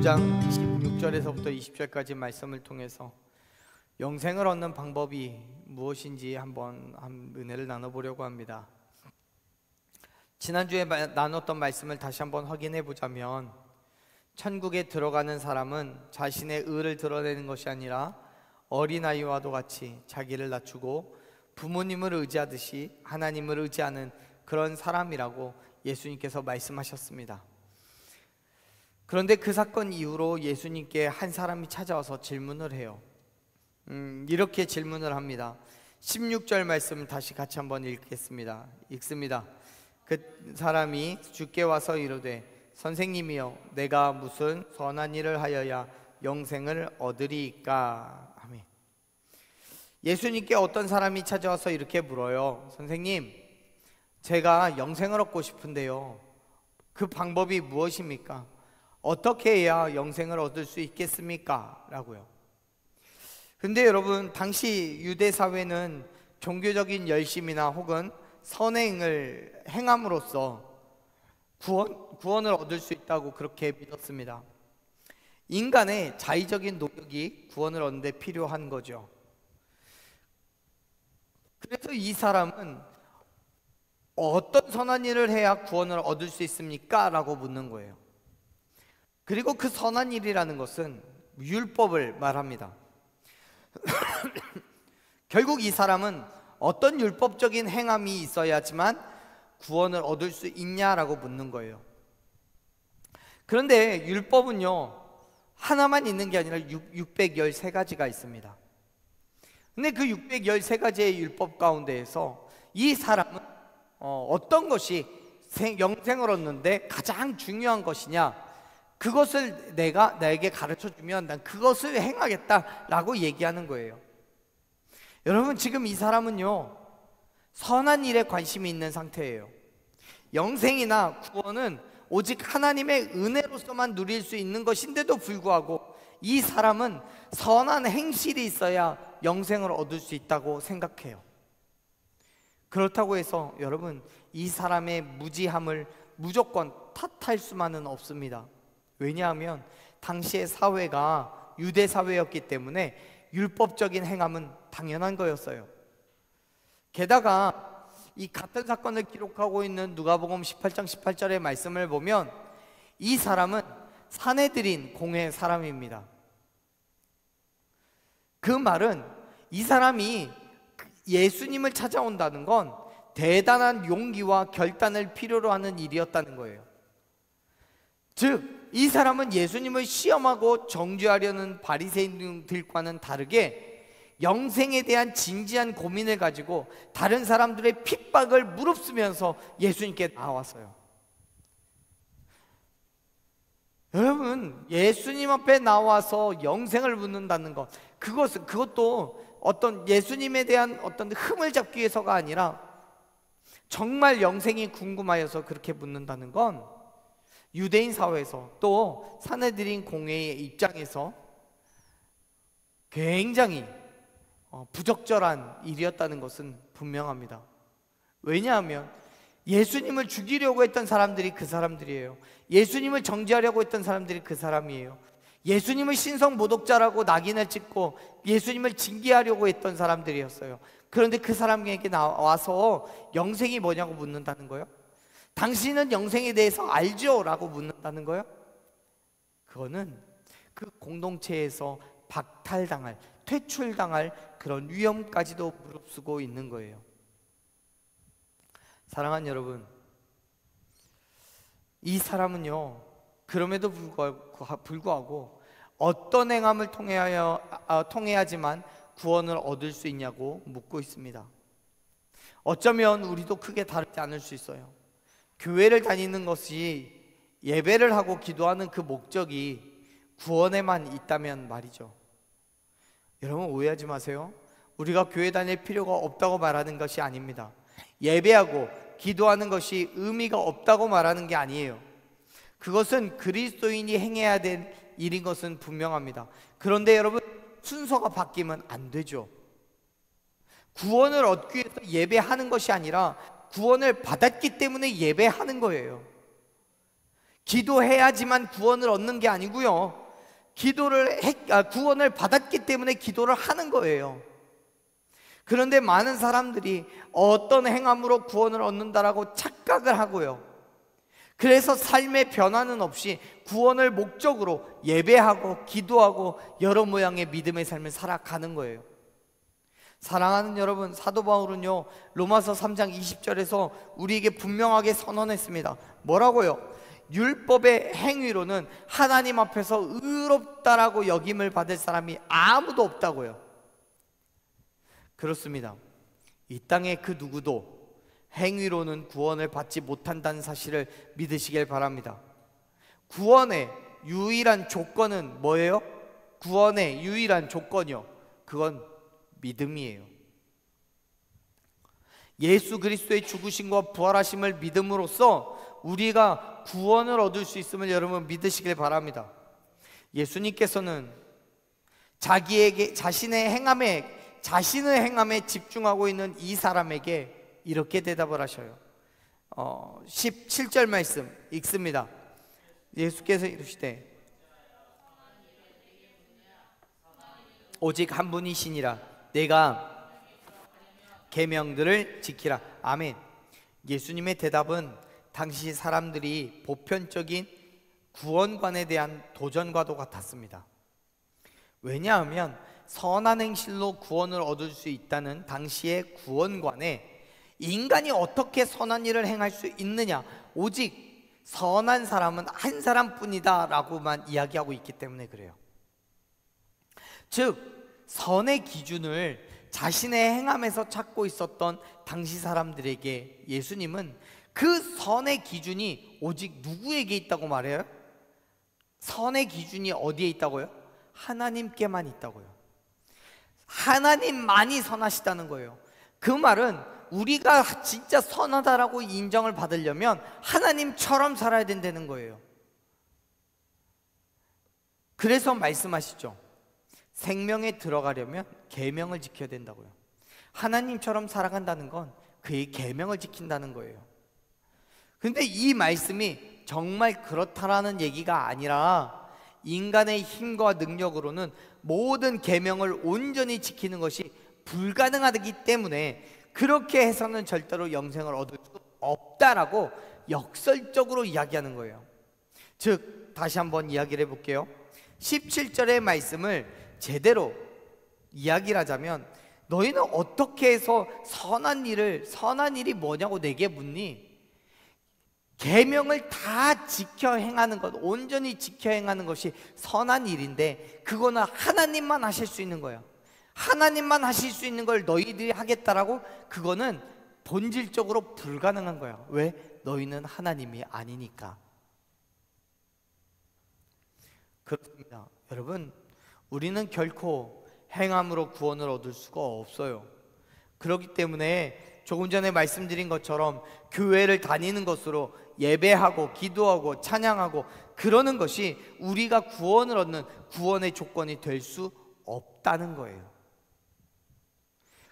9장 16절에서부터 20절까지 말씀을 통해서 영생을 얻는 방법이 무엇인지 한번 은혜를 나눠보려고 합니다. 지난주에 나눴던 말씀을 다시 한번 확인해 보자면, 천국에 들어가는 사람은 자신의 의를 드러내는 것이 아니라 어린아이와도 같이 자기를 낮추고 부모님을 의지하듯이 하나님을 의지하는 그런 사람이라고 예수님께서 말씀하셨습니다. 그런데 그 사건 이후로 예수님께 한 사람이 찾아와서 질문을 해요. 이렇게 질문을 합니다. 16절 말씀 다시 같이 한번 읽겠습니다. 읽습니다. 그 사람이 주께 와서 이르되, 선생님이여, 내가 무슨 선한 일을 하여야 영생을 얻으리이까? 아멘. 예수님께 어떤 사람이 찾아와서 이렇게 물어요. 선생님, 제가 영생을 얻고 싶은데요, 그 방법이 무엇입니까? 어떻게 해야 영생을 얻을 수 있겠습니까? 라고요. 근데 여러분, 당시 유대 사회는 종교적인 열심이나 혹은 선행을 행함으로써 구원을 얻을 수 있다고 그렇게 믿었습니다. 인간의 자의적인 노력이 구원을 얻는 데 필요한 거죠. 그래서 이 사람은 어떤 선한 일을 해야 구원을 얻을 수 있습니까? 라고 묻는 거예요. 그리고 그 선한 일이라는 것은 율법을 말합니다. 결국 이 사람은 어떤 율법적인 행함이 있어야지만 구원을 얻을 수 있냐라고 묻는 거예요. 그런데 율법은요, 하나만 있는 게 아니라 613가지가 있습니다. 근데 그 613가지의 율법 가운데에서 이 사람은 어떤 것이 영생을 얻는데 가장 중요한 것이냐, 그것을 나에게 가르쳐주면 난 그것을 행하겠다라고 얘기하는 거예요. 여러분, 지금 이 사람은요, 선한 일에 관심이 있는 상태예요. 영생이나 구원은 오직 하나님의 은혜로서만 누릴 수 있는 것인데도 불구하고 이 사람은 선한 행실이 있어야 영생을 얻을 수 있다고 생각해요. 그렇다고 해서 여러분, 이 사람의 무지함을 무조건 탓할 수만은 없습니다. 왜냐하면 당시의 사회가 유대 사회였기 때문에 율법적인 행함은 당연한 거였어요. 게다가 이 같은 사건을 기록하고 있는 누가복음 18장 18절의 말씀을 보면 이 사람은 산헤드린 공회 사람입니다. 그 말은 이 사람이 예수님을 찾아온다는 건 대단한 용기와 결단을 필요로 하는 일이었다는 거예요. 즉, 이 사람은 예수님을 시험하고 정죄하려는 바리새인들과는 다르게 영생에 대한 진지한 고민을 가지고 다른 사람들의 핍박을 무릅쓰면서 예수님께 나왔어요. 여러분, 예수님 앞에 나와서 영생을 묻는다는 것, 그것도 어떤 예수님에 대한 어떤 흠을 잡기 위해서가 아니라 정말 영생이 궁금하여서 그렇게 묻는다는 건 유대인 사회에서 또 산헤드린 공회의 입장에서 굉장히 부적절한 일이었다는 것은 분명합니다. 왜냐하면 예수님을 죽이려고 했던 사람들이 그 사람들이에요. 예수님을 정죄하려고 했던 사람들이 그 사람이에요. 예수님을 신성 모독자라고 낙인을 찍고 예수님을 징계하려고 했던 사람들이었어요. 그런데 그 사람에게 나와서 영생이 뭐냐고 묻는다는 거예요. 당신은 영생에 대해서 알죠? 라고 묻는다는 거예요. 그거는 그 공동체에서 박탈당할, 퇴출당할 그런 위험까지도 무릅쓰고 있는 거예요. 사랑하는 여러분, 이 사람은요, 그럼에도 불구하고 어떤 행함을 통해야지만 구원을 얻을 수 있냐고 묻고 있습니다. 어쩌면 우리도 크게 다르지 않을 수 있어요. 교회를 다니는 것이, 예배를 하고 기도하는 그 목적이 구원에만 있다면 말이죠. 여러분, 오해하지 마세요. 우리가 교회 다닐 필요가 없다고 말하는 것이 아닙니다. 예배하고 기도하는 것이 의미가 없다고 말하는 게 아니에요. 그것은 그리스도인이 행해야 될 일인 것은 분명합니다. 그런데 여러분, 순서가 바뀌면 안 되죠. 구원을 얻기 위해서 예배하는 것이 아니라 구원을 받았기 때문에 예배하는 거예요. 기도해야지만 구원을 얻는 게 아니고요, 구원을 받았기 때문에 기도를 하는 거예요. 그런데 많은 사람들이 어떤 행함으로 구원을 얻는다라고 착각을 하고요, 그래서 삶의 변화는 없이 구원을 목적으로 예배하고 기도하고 여러 모양의 믿음의 삶을 살아가는 거예요. 사랑하는 여러분, 사도 바울은요, 로마서 3장 20절에서 우리에게 분명하게 선언했습니다. 뭐라고요? 율법의 행위로는 하나님 앞에서 의롭다라고 여김을 받을 사람이 아무도 없다고요. 그렇습니다. 이 땅의 그 누구도 행위로는 구원을 받지 못한다는 사실을 믿으시길 바랍니다. 구원의 유일한 조건은 뭐예요? 구원의 유일한 조건이요, 그건 믿음이에요. 예수 그리스도의 죽으심과 부활하심을 믿음으로써 우리가 구원을 얻을 수 있음을 여러분 믿으시길 바랍니다. 예수님께서는 자신의 행함에 집중하고 있는 이 사람에게 이렇게 대답을 하셔요. 17절 말씀 읽습니다. 예수께서 이르시되 오직 한 분이시니라 내가 계명들을 지키라. 아멘. 예수님의 대답은 당시 사람들이 보편적인 구원관에 대한 도전과도 같았습니다. 왜냐하면 선한 행실로 구원을 얻을 수 있다는 당시의 구원관에 인간이 어떻게 선한 일을 행할 수 있느냐, 오직 선한 사람은 한 사람뿐이다 라고만 이야기하고 있기 때문에 그래요. 즉 선의 기준을 자신의 행함에서 찾고 있었던 당시 사람들에게 예수님은 그 선의 기준이 오직 누구에게 있다고 말해요? 선의 기준이 어디에 있다고요? 하나님께만 있다고요. 하나님만이 선하시다는 거예요. 그 말은 우리가 진짜 선하다라고 인정을 받으려면 하나님처럼 살아야 된다는 거예요. 그래서 말씀하시죠. 생명에 들어가려면 계명을 지켜야 된다고요. 하나님처럼 살아간다는 건 그의 계명을 지킨다는 거예요. 근데 이 말씀이 정말 그렇다라는 얘기가 아니라 인간의 힘과 능력으로는 모든 계명을 온전히 지키는 것이 불가능하기 때문에 그렇게 해서는 절대로 영생을 얻을 수 없다라고 역설적으로 이야기하는 거예요. 즉 다시 한번 이야기를 해볼게요. 17절의 말씀을 제대로 이야기를 하자면 너희는 어떻게 해서 선한 일이 뭐냐고 내게 묻니? 계명을 다 지켜 행하는 것, 온전히 지켜 행하는 것이 선한 일인데 그거는 하나님만 하실 수 있는 거예요. 하나님만 하실 수 있는 걸 너희들이 하겠다라고, 그거는 본질적으로 불가능한 거예요. 왜? 너희는 하나님이 아니니까. 그렇습니다. 여러분, 우리는 결코 행함으로 구원을 얻을 수가 없어요. 그렇기 때문에 조금 전에 말씀드린 것처럼 교회를 다니는 것으로 예배하고 기도하고 찬양하고 그러는 것이 우리가 구원을 얻는 구원의 조건이 될 수 없다는 거예요.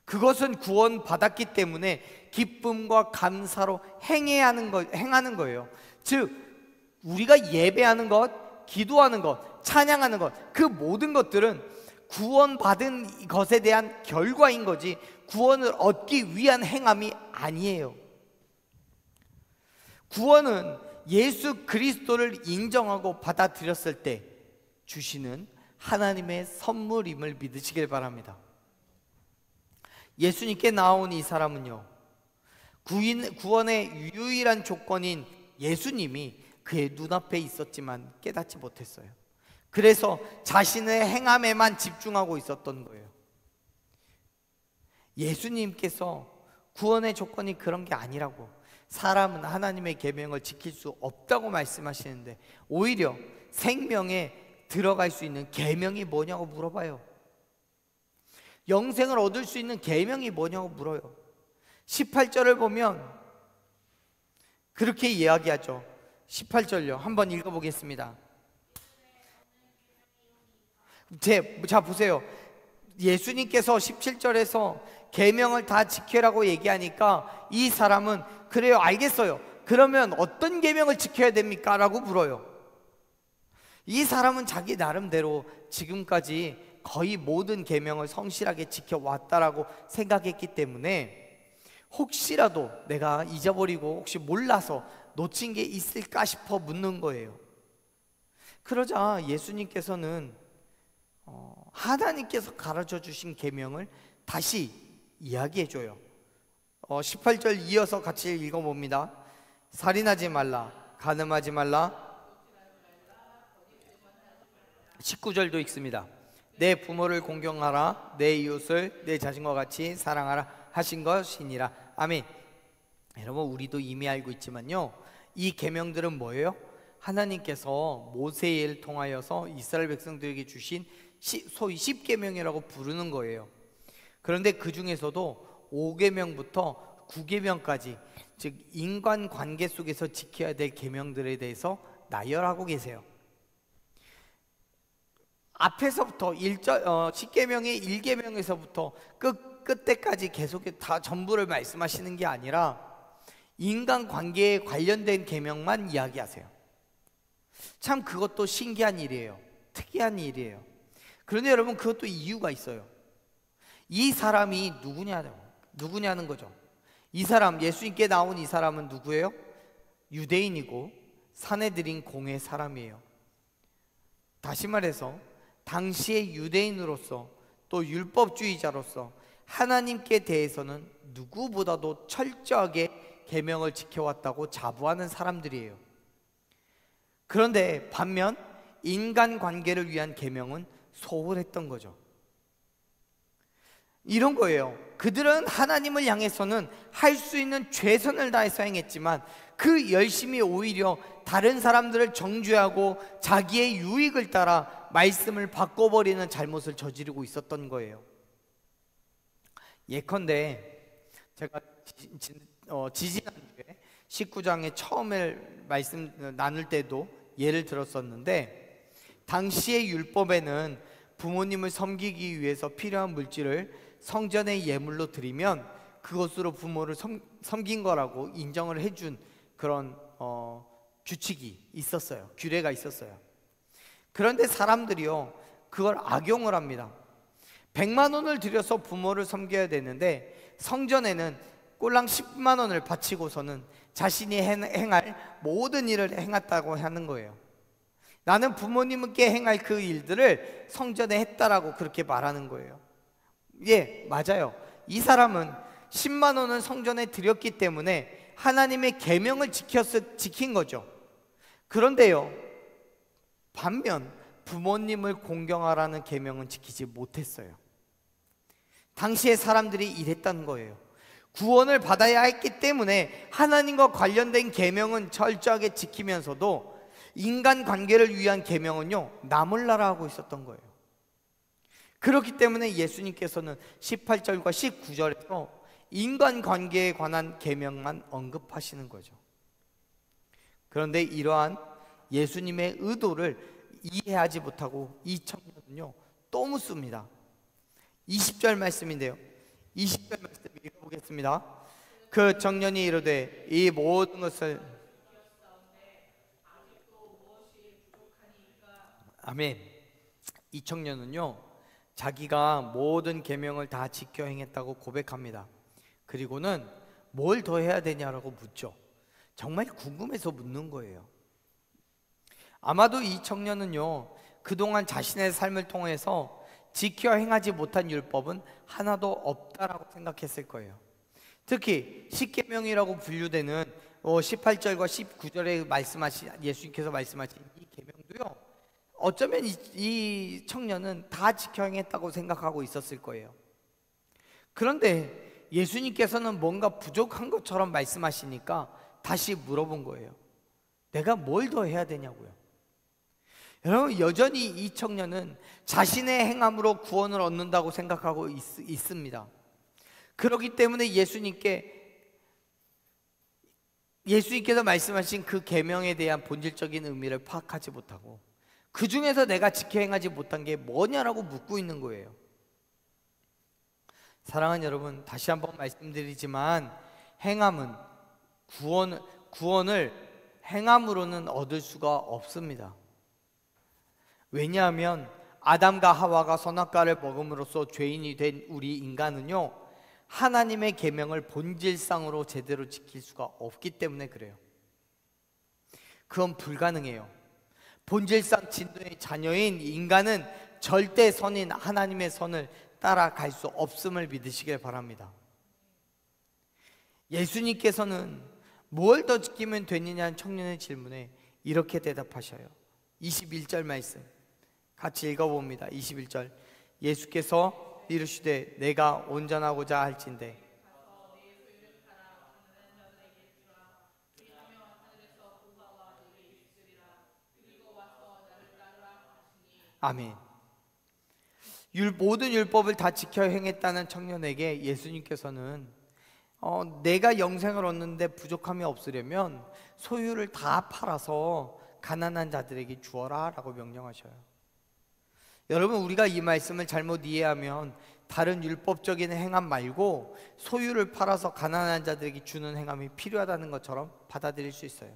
그것은 구원 받았기 때문에 기쁨과 감사로 행하는 거예요. 즉 우리가 예배하는 것, 기도하는 것, 찬양하는 것, 그 모든 것들은 구원받은 것에 대한 결과인 거지 구원을 얻기 위한 행함이 아니에요. 구원은 예수 그리스도를 인정하고 받아들였을 때 주시는 하나님의 선물임을 믿으시길 바랍니다. 예수님께 나온 이 사람은요, 구원의 유일한 조건인 예수님이 그의 눈앞에 있었지만 깨닫지 못했어요. 그래서 자신의 행함에만 집중하고 있었던 거예요. 예수님께서 구원의 조건이 그런 게 아니라고, 사람은 하나님의 계명을 지킬 수 없다고 말씀하시는데 오히려 생명에 들어갈 수 있는 계명이 뭐냐고 물어봐요. 영생을 얻을 수 있는 계명이 뭐냐고 물어요. 18절을 보면 그렇게 이야기하죠. 18절요. 한번 읽어보겠습니다. 자 보세요. 예수님께서 17절에서 계명을 다 지키라고 얘기하니까 이 사람은 그래요, 알겠어요. 그러면 어떤 계명을 지켜야 됩니까? 라고 물어요. 이 사람은 자기 나름대로 지금까지 거의 모든 계명을 성실하게 지켜왔다라고 생각했기 때문에 혹시라도 내가 잊어버리고 혹시 몰라서 놓친 게 있을까 싶어 묻는 거예요. 그러자 예수님께서는 하나님께서 가르쳐 주신 계명을 다시 이야기해 줘요. 18절 이어서 같이 읽어봅니다. 살인하지 말라, 간음하지 말라. 19절도 읽습니다. 내 부모를 공경하라, 내 이웃을 내 자신과 같이 사랑하라 하신 것이니라. 아멘. 여러분, 우리도 이미 알고 있지만요, 이 계명들은 뭐예요? 하나님께서 모세를 통하여서 이스라엘 백성들에게 주신 소위 10계명이라고 부르는 거예요. 그런데 그 중에서도 5계명부터 9계명까지, 즉 인간관계 속에서 지켜야 될 계명들에 대해서 나열하고 계세요. 앞에서부터 10계명의 1계명에서부터 끝때까지 계속 다 전부를 말씀하시는 게 아니라 인간관계에 관련된 계명만 이야기하세요. 참 그것도 신기한 일이에요. 특이한 일이에요. 그런데 여러분, 그것도 이유가 있어요. 이 사람이 누구냐는 거죠. 이 사람, 예수님께 나온 이 사람은 누구예요? 유대인이고 사내들인 공의 사람이에요. 다시 말해서 당시의 유대인으로서 또 율법주의자로서 하나님께 대해서는 누구보다도 철저하게 계명을 지켜왔다고 자부하는 사람들이에요. 그런데 반면 인간관계를 위한 계명은 소홀했던 거죠. 이런 거예요. 그들은 하나님을 향해서는 할 수 있는 최선을 다해서 행했지만 그 열심히 오히려 다른 사람들을 정죄하고 자기의 유익을 따라 말씀을 바꿔버리는 잘못을 저지르고 있었던 거예요. 예컨대 제가 지지난주에 19장에 처음에 말씀 나눌 때도 예를 들었었는데, 당시의 율법에는 부모님을 섬기기 위해서 필요한 물질을 성전의 예물로 드리면 그것으로 부모를 섬긴 거라고 인정을 해준 그런 규칙이 있었어요. 규례가 있었어요. 그런데 사람들이요, 그걸 악용을 합니다. 100만 원을 들여서 부모를 섬겨야 되는데 성전에는 꼴랑 10만 원을 바치고서는 자신이 행할 모든 일을 행했다고 하는 거예요. 나는 부모님께 행할 그 일들을 성전에 했다라고 그렇게 말하는 거예요. 예, 맞아요. 이 사람은 10만 원을 성전에 드렸기 때문에 하나님의 계명을 지킨 거죠. 그런데요, 반면 부모님을 공경하라는 계명은 지키지 못했어요. 당시의 사람들이 이랬다는 거예요. 구원을 받아야 했기 때문에 하나님과 관련된 계명은 철저하게 지키면서도 인간관계를 위한 계명은요, 나몰라라 하고 있었던 거예요. 그렇기 때문에 예수님께서는 18절과 19절에서 인간관계에 관한 계명만 언급하시는 거죠. 그런데 이러한 예수님의 의도를 이해하지 못하고 이 청년은요, 또 묻습니다. 20절 말씀인데요, 20절 말씀 읽어보겠습니다. 그 청년이 이르되 이 모든 것을, 아멘. 이 청년은요, 자기가 모든 계명을 다 지켜 행했다고 고백합니다. 그리고는 뭘 더 해야 되냐라고 묻죠. 정말 궁금해서 묻는 거예요. 아마도 이 청년은요, 그동안 자신의 삶을 통해서 지켜 행하지 못한 율법은 하나도 없다라고 생각했을 거예요. 특히 10계명이라고 분류되는 18절과 19절에 예수님께서 말씀하신 이 계명도요, 어쩌면 이 청년은 다 지켜 행했다고 생각하고 있었을 거예요. 그런데 예수님께서는 뭔가 부족한 것처럼 말씀하시니까 다시 물어본 거예요. 내가 뭘 더 해야 되냐고요. 여러분, 여전히 이 청년은 자신의 행함으로 구원을 얻는다고 생각하고 있습니다. 그렇기 때문에 예수님께서 말씀하신 그 계명에 대한 본질적인 의미를 파악하지 못하고 그 중에서 내가 지켜 행하지 못한 게 뭐냐라고 묻고 있는 거예요. 사랑하는 여러분, 다시 한번 말씀드리지만 행함은 구원을 행함으로는 얻을 수가 없습니다. 왜냐하면 아담과 하와가 선악과를 먹음으로써 죄인이 된 우리 인간은요, 하나님의 계명을 본질상으로 제대로 지킬 수가 없기 때문에 그래요. 그건 불가능해요. 본질상 진노의 자녀인 인간은 절대 선인 하나님의 선을 따라갈 수 없음을 믿으시길 바랍니다. 예수님께서는 뭘 더 지키면 되느냐는 청년의 질문에 이렇게 대답하셔요. 21절 말씀 같이 읽어봅니다. 21절 예수께서 이르시되 내가 온전하고자 할진대 아멘. 모든 율법을 다 지켜 행했다는 청년에게 예수님께서는 내가 영생을 얻는데 부족함이 없으려면 소유를 다 팔아서 가난한 자들에게 주어라 라고 명령하셔요. 여러분, 우리가 이 말씀을 잘못 이해하면 다른 율법적인 행함 말고 소유를 팔아서 가난한 자들에게 주는 행함이 필요하다는 것처럼 받아들일 수 있어요.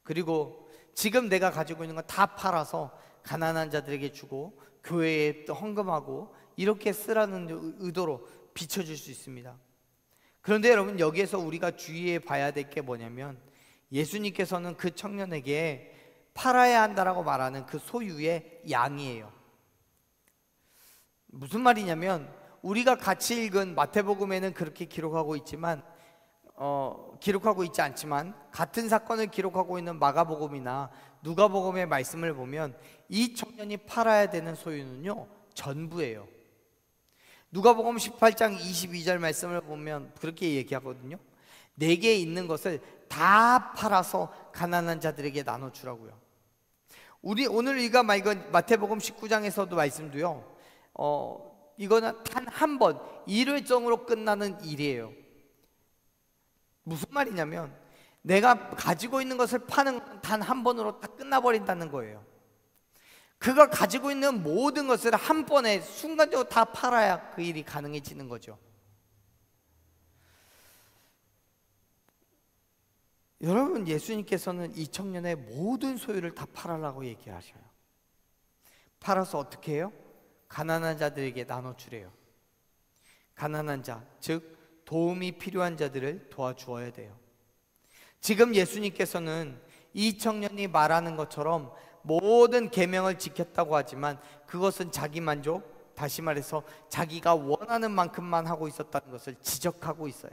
그리고 지금 내가 가지고 있는 거 다 팔아서 가난한 자들에게 주고 교회에 헌금하고 이렇게 쓰라는 의도로 비춰줄 수 있습니다. 그런데 여러분, 여기에서 우리가 주의해 봐야 될 게 뭐냐면 예수님께서는 그 청년에게 팔아야 한다라고 말하는 그 소유의 양이에요. 무슨 말이냐면 우리가 같이 읽은 마태복음에는 그렇게 기록하고 있지만 기록하고 있지 않지만 같은 사건을 기록하고 있는 마가복음이나 누가복음의 말씀을 보면 이 청년이 팔아야 되는 소유는요, 전부예요. 누가복음 18장 22절 말씀을 보면 그렇게 얘기하거든요. 내게 있는 것을 다 팔아서 가난한 자들에게 나눠주라고요. 오늘 우리가 읽은 마태복음 19장에서도 말씀도요, 이거는 단 한 번 일회성으로 끝나는 일이에요. 무슨 말이냐면 내가 가지고 있는 것을 파는 단 한 번으로 딱 끝나버린다는 거예요. 그가 가지고 있는 모든 것을 한 번에 순간적으로 다 팔아야 그 일이 가능해지는 거죠. 여러분, 예수님께서는 이 청년의 모든 소유를 다 팔아라고 얘기하셔요. 팔아서 어떻게 해요? 가난한 자들에게 나눠주래요. 가난한 자, 즉 도움이 필요한 자들을 도와주어야 돼요. 지금 예수님께서는 이 청년이 말하는 것처럼 모든 계명을 지켰다고 하지만 그것은 자기 만족, 다시 말해서 자기가 원하는 만큼만 하고 있었다는 것을 지적하고 있어요.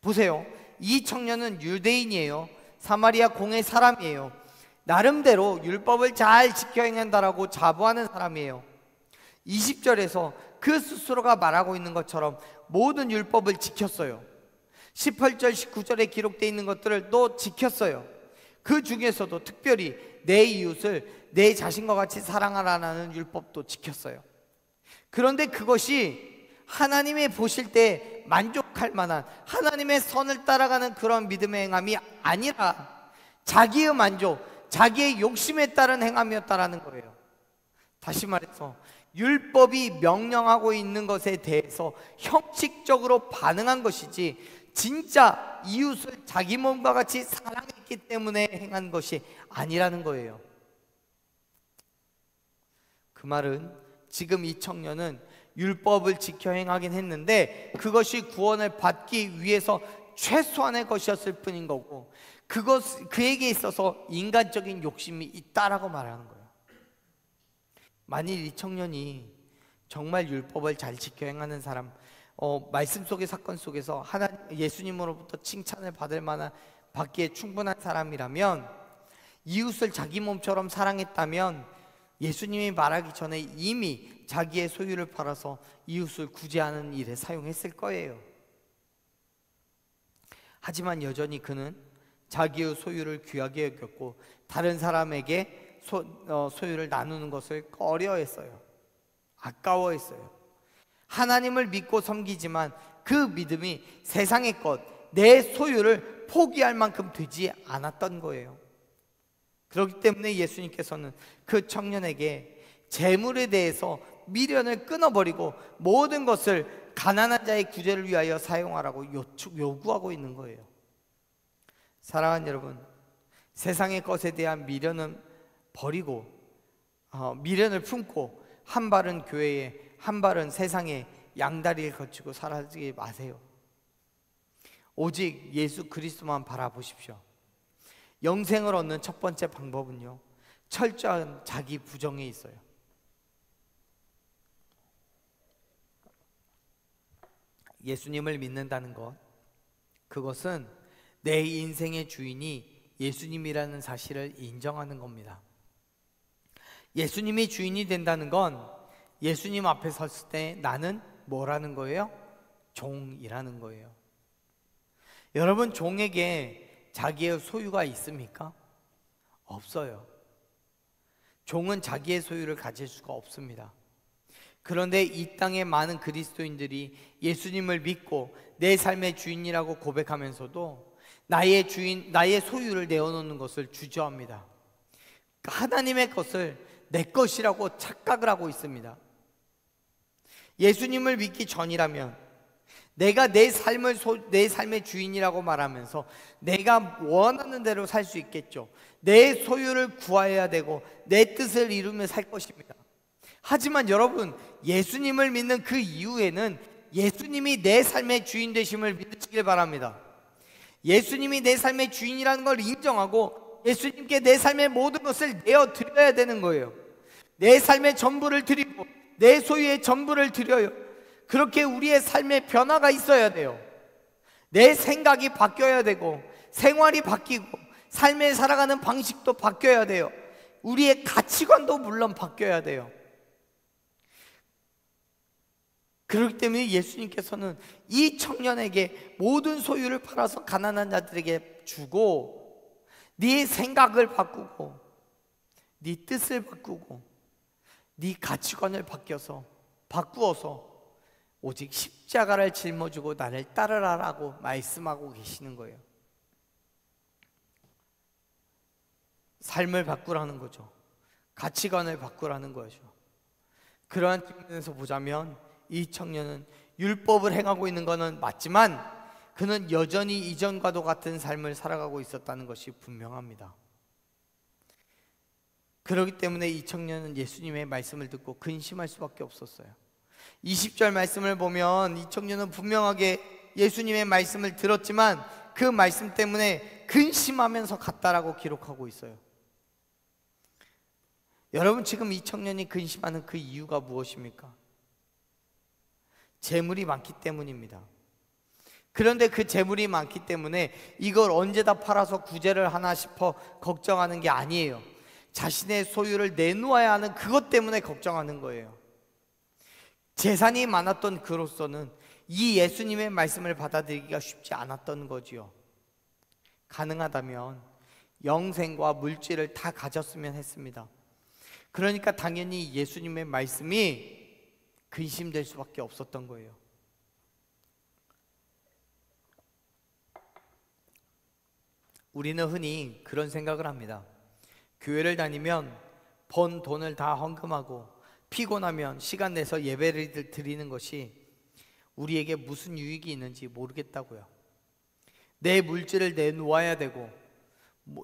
보세요, 이 청년은 유대인이에요. 사마리아 공의 사람이에요. 나름대로 율법을 잘 지켜 행한다라고 자부하는 사람이에요. 20절에서 그 스스로가 말하고 있는 것처럼 모든 율법을 지켰어요. 18절, 19절에 기록되어 있는 것들을 또 지켰어요. 그 중에서도 특별히 내 이웃을 내 자신과 같이 사랑하라는 율법도 지켰어요. 그런데 그것이 하나님이 보실 때 만족할 만한 하나님의 선을 따라가는 그런 믿음의 행함이 아니라 자기의 만족, 자기의 욕심에 따른 행함이었다라는 거예요. 다시 말해서 율법이 명령하고 있는 것에 대해서 형식적으로 반응한 것이지 진짜 이웃을 자기 몸과 같이 사랑했기 때문에 행한 것이 아니라는 거예요. 그 말은 지금 이 청년은 율법을 지켜 행하긴 했는데 그것이 구원을 받기 위해서 최소한의 것이었을 뿐인 거고 그에게 있어서 인간적인 욕심이 있다라고 말하는 거예요. 만일 이 청년이 정말 율법을 잘 지켜 행하는 사람, 말씀 속의 사건 속에서 예수님으로부터 칭찬을 받기에 충분한 사람이라면, 이웃을 자기 몸처럼 사랑했다면 예수님이 말하기 전에 이미 자기의 소유를 팔아서 이웃을 구제하는 일에 사용했을 거예요. 하지만 여전히 그는 자기의 소유를 귀하게 여겼고 다른 사람에게 소유를 나누는 것을 꺼려했어요. 아까워했어요. 하나님을 믿고 섬기지만 그 믿음이 세상의 것, 내 소유를 포기할 만큼 되지 않았던 거예요. 그렇기 때문에 예수님께서는 그 청년에게 재물에 대해서 미련을 끊어버리고 모든 것을 가난한 자의 구제를 위하여 사용하라고 요구하고 있는 거예요. 사랑하는 여러분, 세상의 것에 대한 미련은 버리고 미련을 품고 한 발은 교회에 한 발은 세상에 양다리를 거치고 살아가지 마세요. 오직 예수 그리스도만 바라보십시오. 영생을 얻는 첫 번째 방법은요, 철저한 자기 부정에 있어요. 예수님을 믿는다는 것, 그것은 내 인생의 주인이 예수님이라는 사실을 인정하는 겁니다. 예수님이 주인이 된다는 건 예수님 앞에 섰을 때 나는 뭐라는 거예요? 종이라는 거예요. 여러분, 종에게 자기의 소유가 있습니까? 없어요. 종은 자기의 소유를 가질 수가 없습니다. 그런데 이 땅의 많은 그리스도인들이 예수님을 믿고 내 삶의 주인이라고 고백하면서도 나의 주인, 나의 소유를 내어놓는 것을 주저합니다. 하나님의 것을 내 것이라고 착각을 하고 있습니다. 예수님을 믿기 전이라면 내가 내 삶의 주인이라고 말하면서 내가 원하는 대로 살 수 있겠죠. 내 소유를 구해야 되고 내 뜻을 이루며 살 것입니다. 하지만 여러분, 예수님을 믿는 그 이후에는 예수님이 내 삶의 주인 되심을 믿으시길 바랍니다. 예수님이 내 삶의 주인이라는 걸 인정하고 예수님께 내 삶의 모든 것을 내어드려야 되는 거예요. 내 삶의 전부를 드리고 내 소유의 전부를 드려요. 그렇게 우리의 삶의 변화가 있어야 돼요. 내 생각이 바뀌어야 되고 생활이 바뀌고 삶에 살아가는 방식도 바뀌어야 돼요. 우리의 가치관도 물론 바뀌어야 돼요. 그렇기 때문에 예수님께서는 이 청년에게 모든 소유를 팔아서 가난한 자들에게 주고 네 생각을 바꾸고 네 뜻을 바꾸고 네 가치관을 바꾸어서 오직 십자가를 짊어지고 나를 따르라라고 말씀하고 계시는 거예요. 삶을 바꾸라는 거죠. 가치관을 바꾸라는 거죠. 그러한 측면에서 보자면 이 청년은 율법을 행하고 있는 것은 맞지만 그는 여전히 이전과도 같은 삶을 살아가고 있었다는 것이 분명합니다. 그렇기 때문에 이 청년은 예수님의 말씀을 듣고 근심할 수밖에 없었어요. 20절 말씀을 보면 이 청년은 분명하게 예수님의 말씀을 들었지만 그 말씀 때문에 근심하면서 갔다라고 기록하고 있어요. 여러분, 지금 이 청년이 근심하는 그 이유가 무엇입니까? 재물이 많기 때문입니다. 그런데 그 재물이 많기 때문에 이걸 언제 다 팔아서 구제를 하나 싶어 걱정하는 게 아니에요. 자신의 소유를 내놓아야 하는 그것 때문에 걱정하는 거예요. 재산이 많았던 그로서는 이 예수님의 말씀을 받아들이기가 쉽지 않았던 거지요. 가능하다면 영생과 물질을 다 가졌으면 했습니다. 그러니까 당연히 예수님의 말씀이 근심될 수밖에 없었던 거예요. 우리는 흔히 그런 생각을 합니다. 교회를 다니면 번 돈을 다 헌금하고 피곤하면 시간 내서 예배를 드리는 것이 우리에게 무슨 유익이 있는지 모르겠다고요. 내 물질을 내놓아야 되고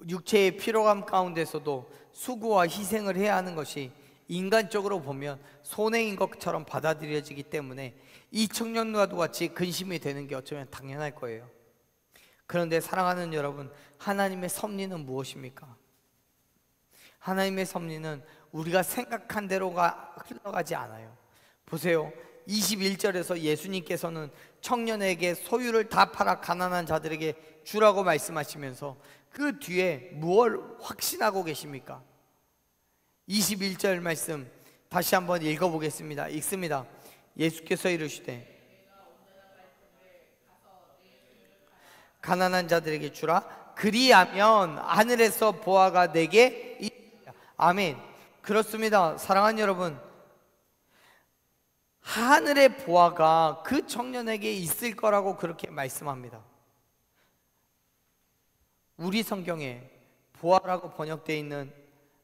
육체의 피로감 가운데서도 수고와 희생을 해야 하는 것이 인간적으로 보면 손해인 것처럼 받아들여지기 때문에 이 청년과도 같이 근심이 되는 게 어쩌면 당연할 거예요. 그런데 사랑하는 여러분, 하나님의 섭리는 무엇입니까? 하나님의 섭리는 우리가 생각한 대로가 흘러가지 않아요. 보세요, 21절에서 예수님께서는 청년에게 소유를 다 팔아 가난한 자들에게 주라고 말씀하시면서 그 뒤에 무엇을 확신하고 계십니까? 21절 말씀 다시 한번 읽어보겠습니다. 읽습니다. 예수께서 이르시되 가난한 자들에게 주라. 그리하면 하늘에서 보화가 내게 있으리라. 아멘. 그렇습니다. 사랑하는 여러분, 하늘의 보화가 그 청년에게 있을 거라고 그렇게 말씀합니다. 우리 성경에 보화라고 번역되어 있는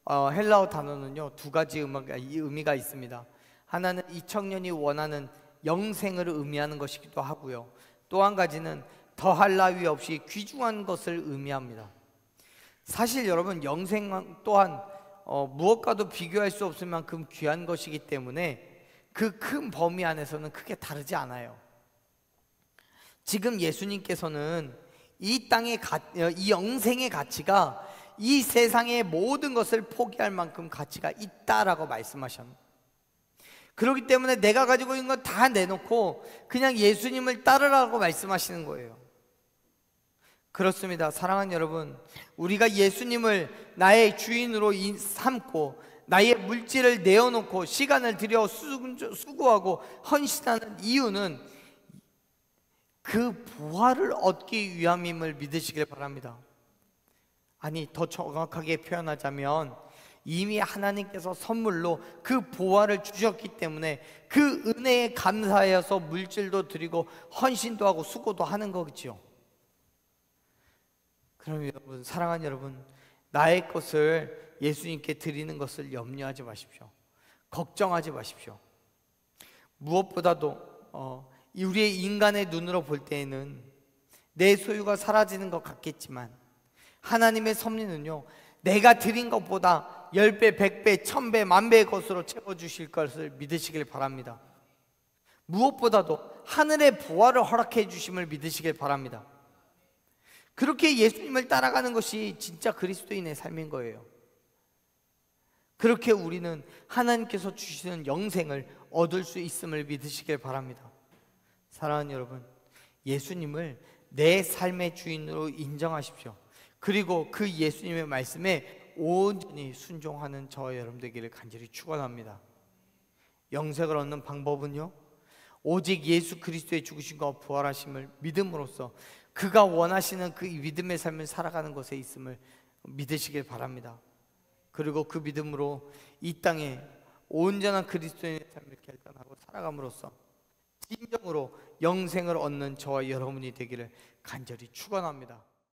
헬라어 단어는요, 두 가지 의미가 있습니다. 하나는 이 청년이 원하는 영생을 의미하는 것이기도 하고요, 또 한 가지는 더할 나위 없이 귀중한 것을 의미합니다. 사실 여러분, 영생 또한 무엇과도 비교할 수 없을 만큼 귀한 것이기 때문에 그 큰 범위 안에서는 크게 다르지 않아요. 지금 예수님께서는 이 땅의 이 영생의 가치가 이 세상의 모든 것을 포기할 만큼 가치가 있다라고 말씀하셨습니다. 그렇기 때문에 내가 가지고 있는 건 다 내놓고 그냥 예수님을 따르라고 말씀하시는 거예요. 그렇습니다. 사랑하는 여러분, 우리가 예수님을 나의 주인으로 삼고 나의 물질을 내어놓고 시간을 들여 수고하고 헌신하는 이유는 그 부활을 얻기 위함임을 믿으시길 바랍니다. 아니, 더 정확하게 표현하자면 이미 하나님께서 선물로 그 부활을 주셨기 때문에 그 은혜에 감사하여서 물질도 드리고 헌신도 하고 수고도 하는 거겠죠. 그럼 여러분, 사랑하는 여러분, 나의 것을 예수님께 드리는 것을 염려하지 마십시오. 걱정하지 마십시오. 무엇보다도 우리의 인간의 눈으로 볼 때에는 내 소유가 사라지는 것 같겠지만 하나님의 섭리는요, 내가 드린 것보다 10배, 100배, 1000배, 10,000배의 것으로 채워주실 것을 믿으시길 바랍니다. 무엇보다도 하늘의 부활을 허락해 주심을 믿으시길 바랍니다. 그렇게 예수님을 따라가는 것이 진짜 그리스도인의 삶인 거예요. 그렇게 우리는 하나님께서 주시는 영생을 얻을 수 있음을 믿으시길 바랍니다. 사랑하는 여러분, 예수님을 내 삶의 주인으로 인정하십시오. 그리고 그 예수님의 말씀에 온전히 순종하는 저와 여러분 되기를 간절히 축원합니다. 영생을 얻는 방법은요, 오직 예수 그리스도의 죽으심과 부활하심을 믿음으로써 그가 원하시는 그 믿음의 삶을 살아가는 것에 있음을 믿으시길 바랍니다. 그리고 그 믿음으로 이 땅에 온전한 그리스도인의 삶을 결단하고 살아감으로써 진정으로 영생을 얻는 저와 여러분이 되기를 간절히 축원합니다.